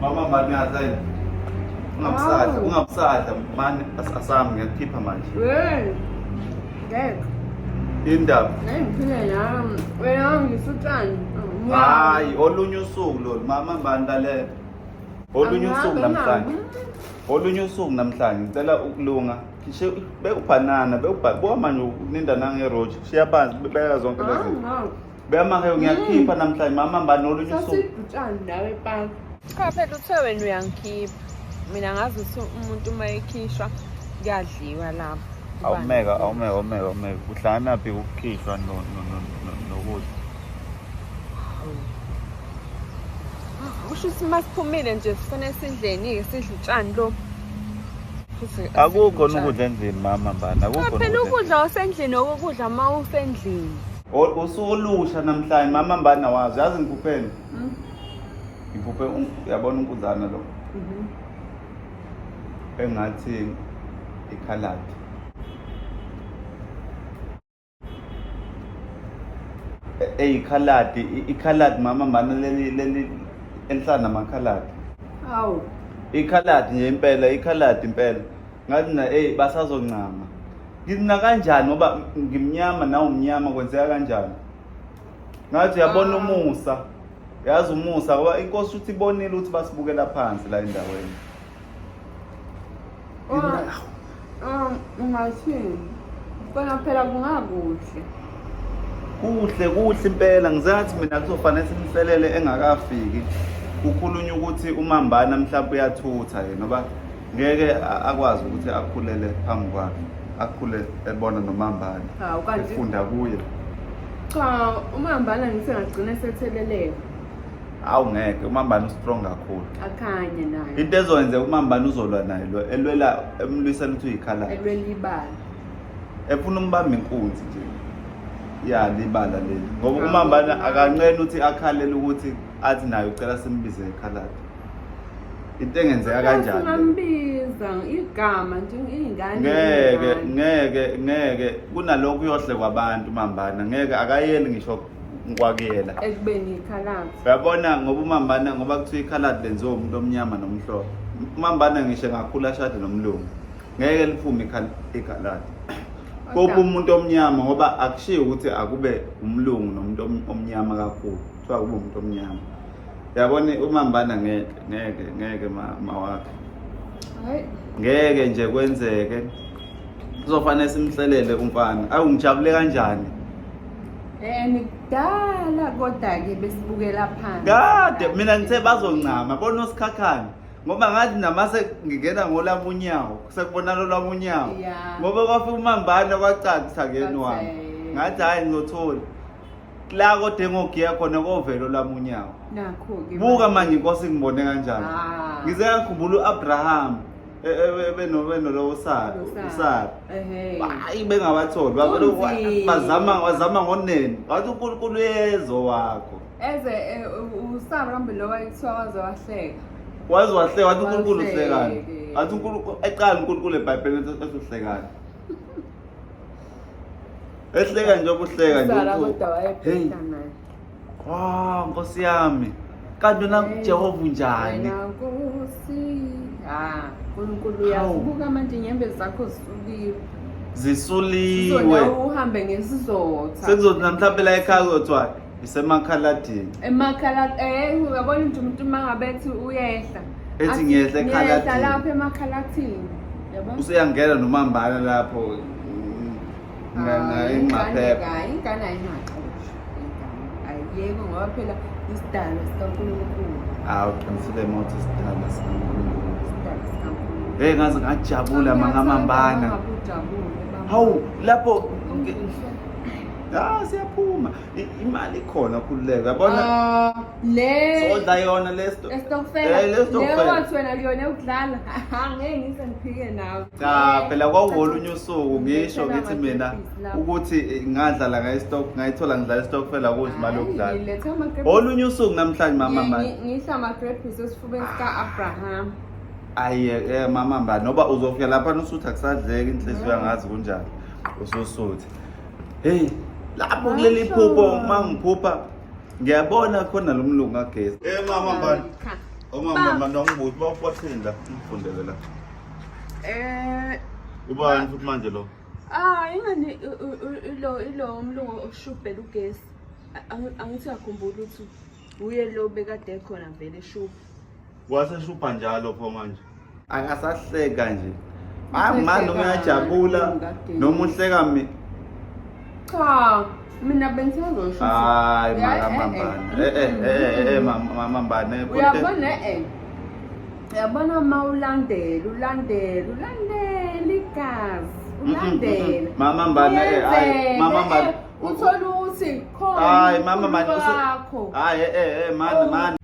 Mama mbani ngazayi. Ungabusadla manje asami ngiyakhipha manje. Ngeke. Indaba. Ngiphile nami. Wena ngisutshani. Hayi, olunye usuku lo mama mbani lalela. Olunye usuku namhlanje. Olunye usuku namhlanje ngicela ukulunga. Ngisho bekubhanana, bekubha manje uninda nange roach. Shiya phansi beka zonke lezi. Beyamake ngiyakhipha namhlanje mama mbani olunye usuku. Sasibhutshani nawe phansi. Cha phela uthe wena uyangikhipha. Mina ngazi umuntu uma ekhishwa kuyadliwa lapho. Awumeka. Uhlangana phi ukukhishwa nokudla? Usho ukuthi masiphumile nje sifanele sidleni-ke sidle utshani lo. Akukho ukudla endlini mama mbani, akukho. Phela ukudla wasendlini okudla uma usendlini. Usuku olusha namhlanje mama mbani awazi, yazi ngikhupheni. Ngikhuphe uyabona unkuzana lo. Engathi yekhalathi. Yekhalathi mama mbani leli enhlana namakhaladi. Awu. Yekhalathi nje impela, yekhalathi impela. Ngathi na basazoncama. Ngina kanjani ngoba ngimnyama nawe umnyama kwenzeka kanjani? Ngathi yabona umusa. Yazi umusa ngoba inkosi uthi ibonile ukuthi basibukela phansi la endaweni. Ungathini? Kona phela kungakuhle. Kuhle impela ngizathi mina kuzofanele simhlelele engakafiki. Kukhulunywa ukuthi umambana mhlawumbe uyathutha yena ngoba ngeke akwazi ukuthi akhulele phambi kwakhe. Akhule ebona nomambana. Ufunda kuye. Cha, umambana ngisengagcina setheleleka. Awu ngeke, umambana strong kakhulu. Akhanye naye. Into ezokwenza umambana uzolwa naye lo elwela emlwisela ukuthi uyikhalathi. Elwela ibala. Efuna umbamba inkunzi nje. Ya libala leli. Ngoba umambana akancane uthi akhalele ukuthi athi naye ucela simbize yekhalathi. Into engenzeka kanjani? Ngambiza igama nje ingane. Ngeke kunalokho uyohle kwabantu umambana. Ngeke akayeli ngisho ngikwakuyela. Ekubeni ikhalathi. Uyabona ngoba umambana ngoba kuthiwa ikhalathi lenziwa umuntu omnyama nomhlophe. Umambana ngisho ngakhula shade nomlungu. Ngeke liphume ikhalathi. Kopha umuntu omnyama ngoba akushiyo ukuthi akube umlungu nomuntu omnyama kakhulu. Kuthiwa kube umuntu omnyama. Yabona umambana ngeke mawakhe. Hayi. Ngeke nje kwenzeke. Kuzofanele simhlelele umfana. Awu ngijabule kanjani? Nikudala kodwa-ke besibukela phansi. Kade mina ngithe bazoncama bona usikhakhani. Ngoba ngathi namase ngingena ngolamunyawo sekubona lo lamunyawo. Ngoba kwafika umambana kwacatha ngeni wami. Ngathi hayi ngizothola. La kodwa ngogiya khona kovela olamunyawo. Nakho ke. Buka manje inkosi ngibone kanjani. Ngize ngakhumbula uAbraham beno Sara. Hayi bengabatholi bazama ngonene. Wathi uNkulunkulu yezo wakho. Eze uSara kambe lo wayithiwa wahleka. Wahleka wathi uNkulunkulu uhlekani. Wathi uNkulunkulu eqala uNkulunkulu eBhayibhelini esohlekani. Ehleka nje obuhleka nje ukuthi hey. Nkosi yami. Kanti na Jehova unjani? Nkosi. uNkulunkulu uyazibuka manje inyembezi zakho zisuliwe. Uhambe ngesizotha. Sekuzothi namhlanje la ekhaya kuthiwa isemakhaladini. Emakhalathini uyabona nje umuntu mangabethi uyehla. Ethi ngiyehla ekhalathini. Ngiyehla lapha emakhalathini. Yabo? Useyangena nomambana lapho. Ingane ayingaxoshi. Ayiyeke ngoba phela isidalo sikaNkulunkulu. Uqinisile moto isidalo sikaNkulunkulu. Ngaze ngajabula mangamambana. Hawu lapho siyaphuma imali ikhona khululeka yabona le sodla yona lesto estokfela le wathi wena liyona ukudlala angeke ngisengiphike nawe phela kwawolunye usuku ngisho ngithi mina ukuthi ngadlala ngayithola ngidlala istokfela kuze imali yokudlala olunye usuku namhlanje mama manje ngihla ama grapes esifubeni sika Abraham. Aye mama mbani ngoba uzofika lapha usutha kusadleka inhliziyo yangazi kunjani ususuthe hey lapho kuleli phupho mangiphupha ngiyabona khona lo mlungu kagesi mama mbani Omama nongibuthi bawuphathinda ngifundele la. Ubani futhi manje lo? Ingane ilo umlungu oshubhela ugesi. Angithi akhumbula ukuthi uye lo bekade khona vele shubha. Waseshupha njalo pho manje. Akasahleka nje. Manje uyajabula noma uhleka mina. Cha, mina bengizosho. Hayi mama Mbane. Uyabona uyabona mawulandela igazi. Ulandela. Mama Mbane mama Mbane. Uthola ukuthi khona. Hayi mama Mbane. Hayi man.